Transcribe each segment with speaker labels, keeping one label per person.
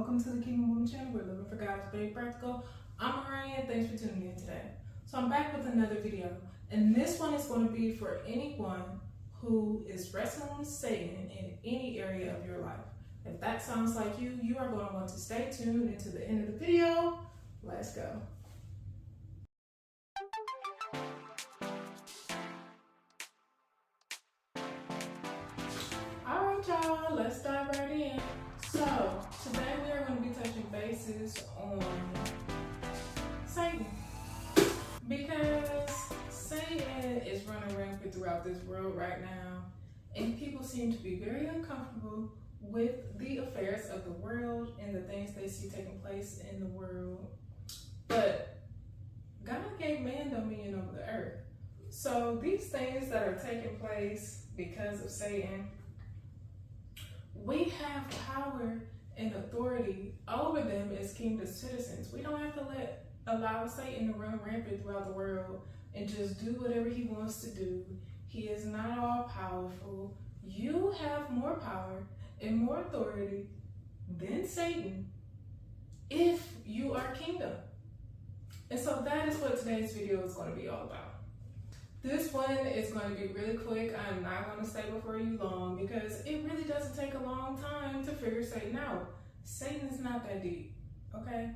Speaker 1: welcome to the Kingdom Woman channel. We're living for God's Baby Practical. I'm Mariah, thanks for tuning in today. So I'm back with another video, and this one is going to be for anyone who is wrestling with Satan in any area of your life. If that sounds like you, you are going to want to stay tuned until the end of the video. Let's go. Alright y'all, let's dive right in. So, today we are going to be touching bases on Satan. Because Satan is running rampant throughout this world right now, and people seem to be very uncomfortable with the affairs of the world and the things they see taking place in the world. But God gave man dominion over the earth. So these things that are taking place because of Satan, we have power and authority over them as kingdom citizens. We don't have to allow Satan to run rampant throughout the world and just do whatever he wants to do. He is not all powerful. You have more power and more authority than Satan if you are kingdom. And so that is what today's video is going to be all about. This one is going to be really quick. I'm not going to stay before you long because it really doesn't take a long time to figure Satan out. Satan is not that deep, okay?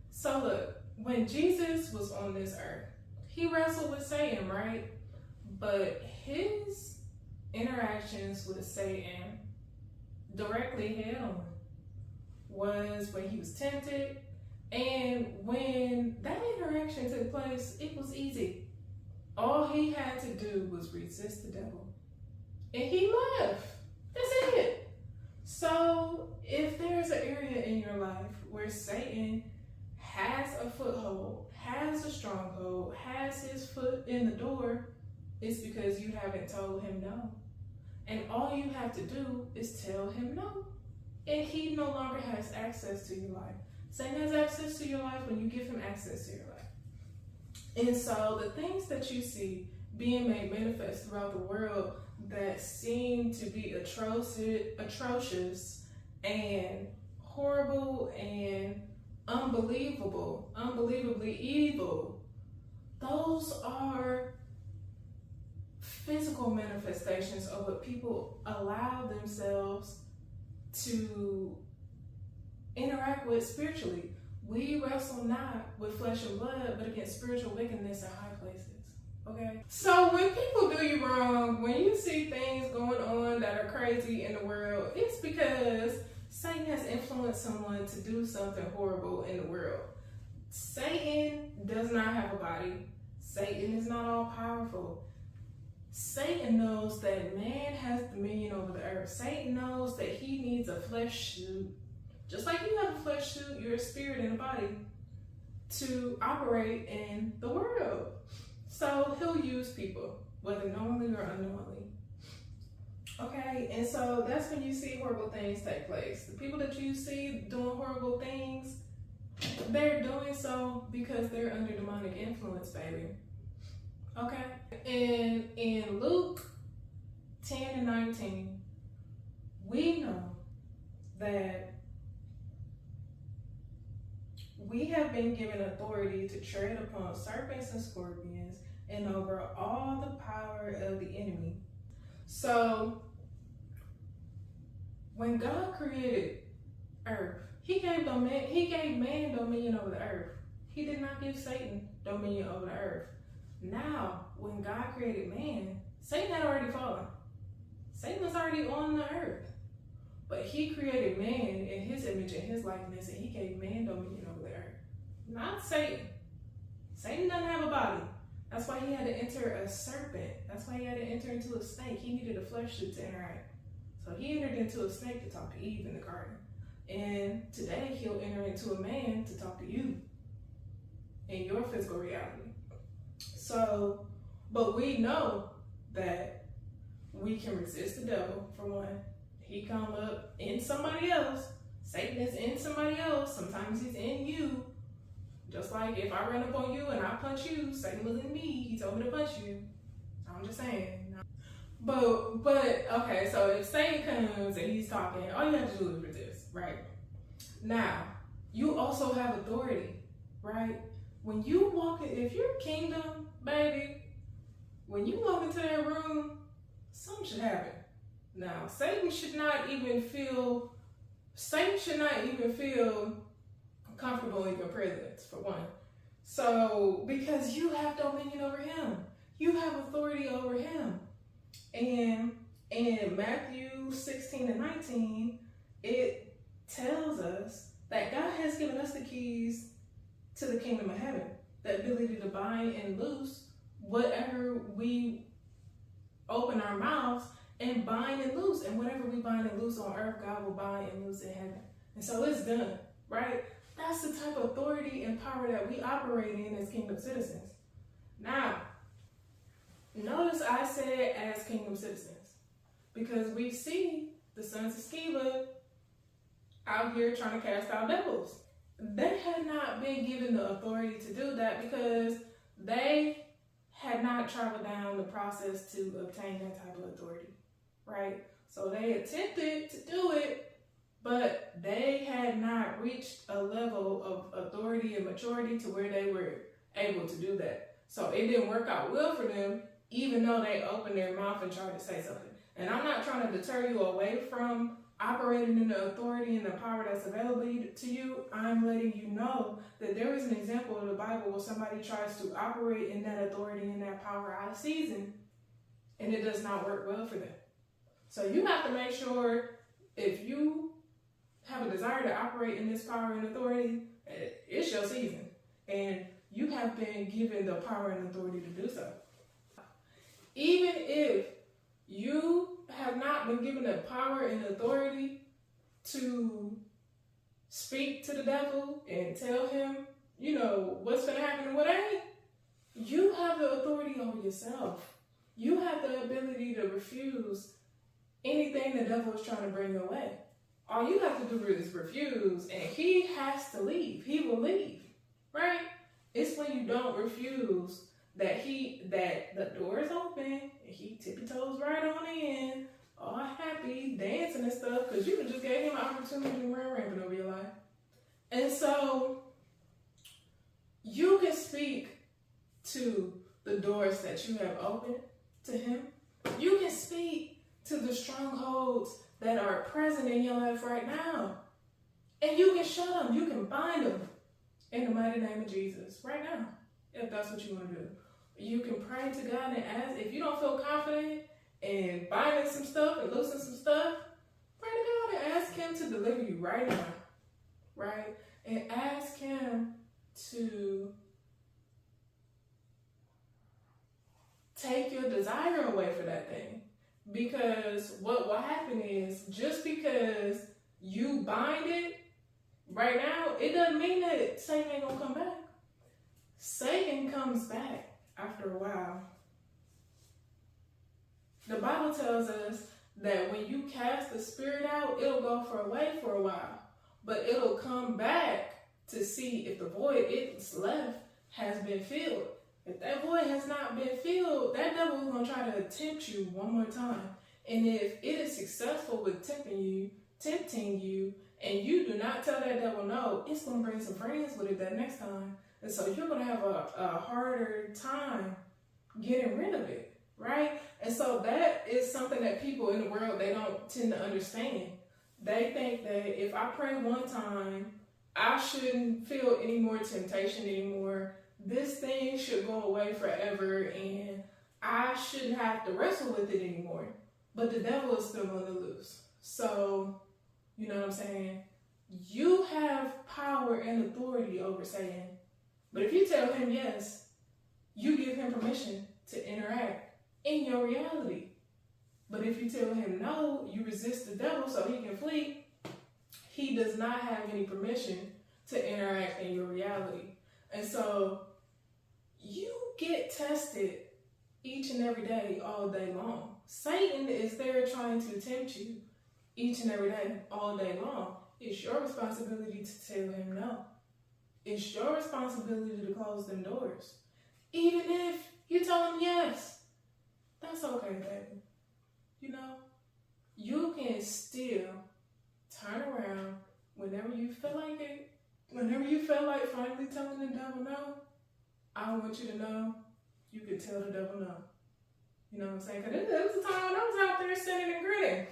Speaker 1: So look, when Jesus was on this earth, he wrestled with Satan, right? But his interactions with Satan directly head on was when he was tempted, and when that interaction took place, it was easy. All he had to do was resist the devil, and he left. That's it. So if there's an area in your life where Satan has a foothold, has a stronghold, has his foot in the door, it's because you haven't told him no. And all you have to do is tell him no, and he no longer has access to your life. Satan has access to your life when you give him access to your life. And so the things that you see being made manifest throughout the world that seem to be atrocious and horrible and unbelievably evil, those are physical manifestations of what people allow themselves to interact with spiritually. We wrestle not with flesh and blood, but against spiritual wickedness in high places, okay? So when people do you wrong, when you see things going on that are crazy in the world, it's because Satan has influenced someone to do something horrible in the world. Satan does not have a body. Satan is not all powerful. Satan knows that man has dominion over the earth. Satan knows that he needs a flesh suit. Just like you have a flesh suit, you're a spirit in a body to operate in the world. So he'll use people, whether knowingly or unknowingly. Okay, and so that's when you see horrible things take place. The people that you see doing horrible things, they're doing so because they're under demonic influence, baby. Okay, and in Luke 10 and 19, we know that we have been given authority to tread upon serpents and scorpions and over all the power of the enemy. So when God created earth, he gave man dominion over the earth. He did not give Satan dominion over the earth. Now, when God created man, Satan had already fallen. Satan was already on the earth. But he created man in his image and his likeness, and he gave man dominion over the earth. Not Satan. Satan doesn't have a body. That's why he had to enter a serpent. That's why he had to enter into a snake. He needed a flesh suit to interact. So he entered into a snake to talk to Eve in the garden. And today he'll enter into a man to talk to you in your physical reality. So, but we know that we can resist the devil, for one. He come up in somebody else. Satan is in somebody else. Sometimes he's in you. Just like if I run up on you and I punch you, Satan was in me. He told me to punch you. I'm just saying. But okay, so if Satan comes and he's talking, all you have to do is resist, right? Now, you also have authority, right? When you walk in, if you're kingdom, baby, when you walk into that room, something should happen. Now, Satan should not even feel comfortable in your presence, for one. So, because you have dominion over him, you have authority over him. And in Matthew 16:19, it tells us that God has given us the keys to the kingdom of heaven, the ability to bind and loose whatever we open our mouths and bind and loose. And whatever we bind and loose on earth, God will bind and loose in heaven. And so it's done, right? That's the type of authority and power that we operate in as kingdom citizens. Now, notice I said as kingdom citizens, because we see the sons of Sceva out here trying to cast out devils. They had not been given the authority to do that because they had not traveled down the process to obtain that type of authority, right? So they attempted to do it, but they had not reached a level of authority and maturity to where they were able to do that. So it didn't work out well for them, even though they opened their mouth and tried to say something. And I'm not trying to deter you away from operating in the authority and the power that's available to you. I'm letting you know that there is an example in the Bible where somebody tries to operate in that authority and that power out of season, and it does not work well for them. So you have to make sure, if you have a desire to operate in this power and authority, it's your season. And you have been given the power and authority to do so. Even if you have not been given the power and authority to speak to the devil and tell him, what's going to happen and what ain't, you have the authority over yourself. You have the ability to refuse anything the devil is trying to bring your way. All you have to do is refuse, and he has to leave. He will leave, right? It's when you don't refuse that the door is open and he tippy toes right on in, all happy, dancing and stuff, because you just gave him an opportunity to run rampant over your life. And so you can speak to the doors that you have opened to him. You can speak to the strongholds that are present in your life right now. And you can shut them. You can bind them in the mighty name of Jesus right now, if that's what you want to do. You can pray to God and ask. If you don't feel confident in binding some stuff and loosening some stuff, pray to God and ask him to deliver you right now, right? And ask him to take your desire away for that thing. Because what will happen is, just because you bind it right now, it doesn't mean that Satan ain't gonna come back. Satan comes back after a while. The Bible tells us that when you cast the spirit out, it'll go away for a while, but it'll come back to see if the void it's left has been filled. If that void has not been filled, that devil is going to try to tempt you one more time. And if it is successful with tempting you, and you do not tell that devil no, it's going to bring some friends with it that next time. And so you're going to have a harder time getting rid of it, right? And so that is something that people in the world, they don't tend to understand. They think that if I pray one time, I shouldn't feel any more temptation anymore. This thing should go away forever, and I shouldn't have to wrestle with it anymore. But the devil is still on the loose. So, you know what I'm saying? You have power and authority over Satan. But if you tell him yes, you give him permission to interact in your reality. But if you tell him no, you resist the devil so he can flee, he does not have any permission to interact in your reality. And so you get tested each and every day, all day long. Satan is there trying to tempt you each and every day, all day long. It's your responsibility to tell him no. It's your responsibility to close them doors. Even if you tell him yes, that's okay, baby. You know, you can still turn around, whenever you feel like it, whenever you feel like finally telling the devil no, I want you to know you can tell the devil no. You know what I'm saying? Because there was a time when I was out there sinning and grinning.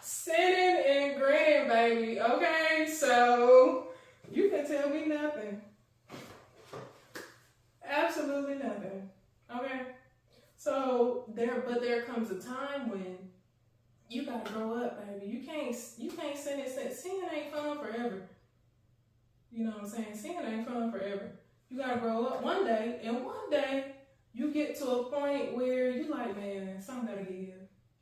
Speaker 1: Sinning and grinning, baby. Okay, so you can tell me nothing. Absolutely nothing. Okay? So there comes a time when you gotta grow up, baby. You can't sin and sin. Sin ain't fun forever. You know what I'm saying? Sin ain't fun forever. You gotta grow up one day, and one day you get to a point where you like, man, something gotta give.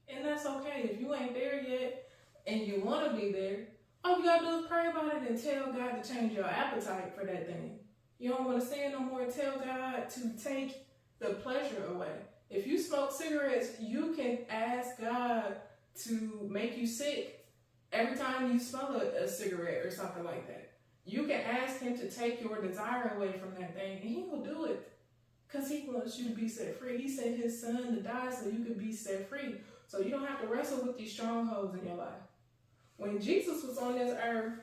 Speaker 1: And that's okay. If you ain't there yet and you wanna be there, all you gotta do is pray about it and tell God to change your appetite for that thing. You don't wanna sin no more, tell God to take the pleasure away. If you smoke cigarettes, you can ask God to make you sick every time you smell a cigarette or something like that. You can ask him to take your desire away from that thing, and he will do it because he wants you to be set free. He sent his son to die so you could be set free, so you don't have to wrestle with these strongholds in your life. When Jesus was on this earth,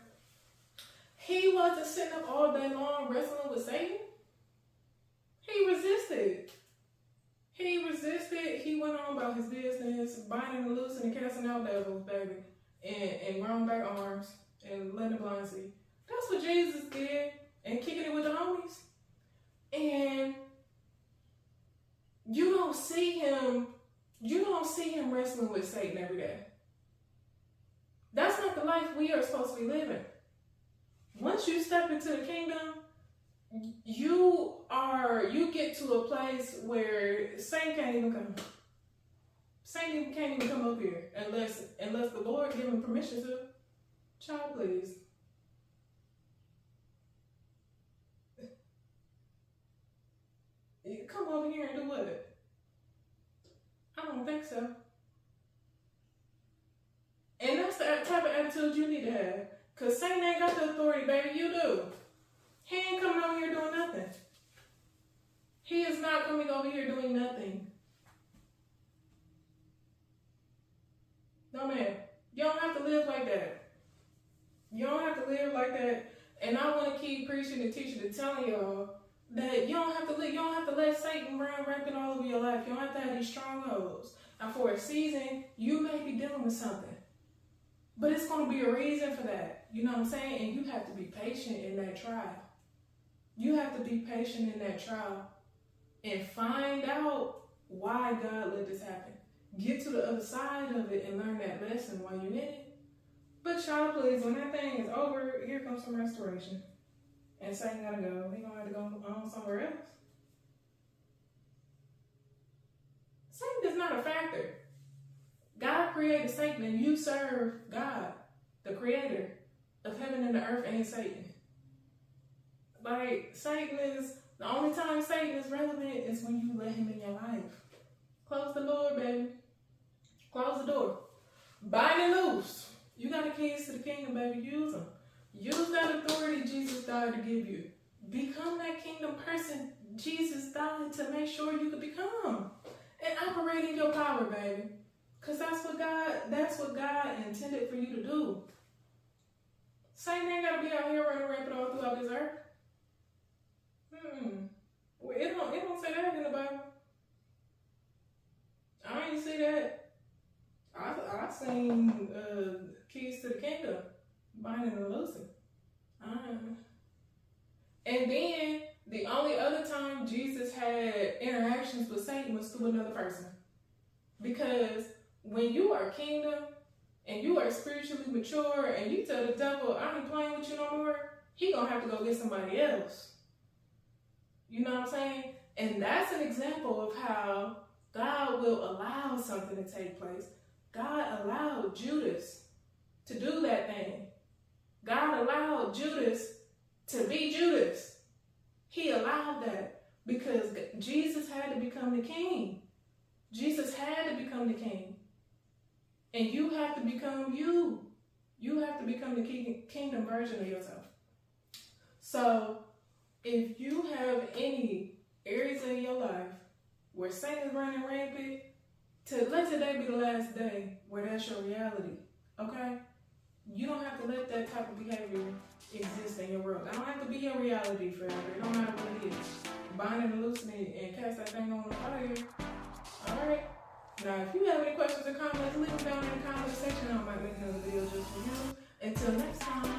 Speaker 1: he wasn't sitting up all day long wrestling with Satan. He resisted. He went on about his business, binding and loosing and casting out devils, baby, and growing back arms and letting the blind see. That's what Jesus did, and kicking it with the homies. And you don't see him wrestling with Satan every day. That's not the life we are supposed to be living. Once you step into the kingdom, you get to a place where Satan can't even come. Satan can't even come up here unless the Lord give him permission to. Child, please. Come over here and do what? I don't think so. And that's the type of attitude you need to have. Because Satan ain't got the authority, baby. You do. He ain't coming over here doing nothing. He is not coming over here doing nothing. No, man. You don't have to live like that. You don't have to live like that. And I want to keep preaching and teaching and telling y'all that you don't have to let Satan run rampant all over your life. You don't have to have these strongholds. And for a season, you may be dealing with something. But it's going to be a reason for that. You know what I'm saying? And you have to be patient in that trial. You have to be patient in that trial and find out why God let this happen. Get to the other side of it and learn that lesson while you're in it. But y'all, please, when that thing is over, here comes some restoration. And Satan gotta go. He gonna have to go on somewhere else. Satan is not a factor. God created Satan and you serve God, the creator of heaven and the earth, and Satan. Like, Satan is, the only time Satan is relevant is when you let him in your life. Close the door, baby. Close the door. Bind and loose. You got the keys to the kingdom, baby. Use them. Use that authority Jesus died to give you. Become that kingdom person Jesus died to make sure you could become. And operate in your power, baby. Because that's what God intended for you to do. Satan ain't got to be out here running rampant all throughout this earth. Well, it don't say that in the Bible. I ain't see that. I seen keys to the kingdom, binding and loosing. And then the only other time Jesus had interactions with Satan was through another person. Because when you are kingdom and you are spiritually mature and you tell the devil, I ain't playing with you no more, he gonna have to go get somebody else. You know what I'm saying? And that's an example of how God will allow something to take place. God allowed Judas to do that thing. God allowed Judas to be Judas. He allowed that because Jesus had to become the king. Jesus had to become the king. And you have to become you. You have to become the kingdom version of yourself. So, if you have any areas in your life where Satan is running rampant, to let today be the last day where that's your reality. Okay? You don't have to let that type of behavior exist in your world. I don't have to be your reality forever. It don't matter what it is. Bind and loosen it and cast that thing on the fire. Alright? Now, if you have any questions or comments, leave them down in the comment section. I might make another video just for you. Until next time.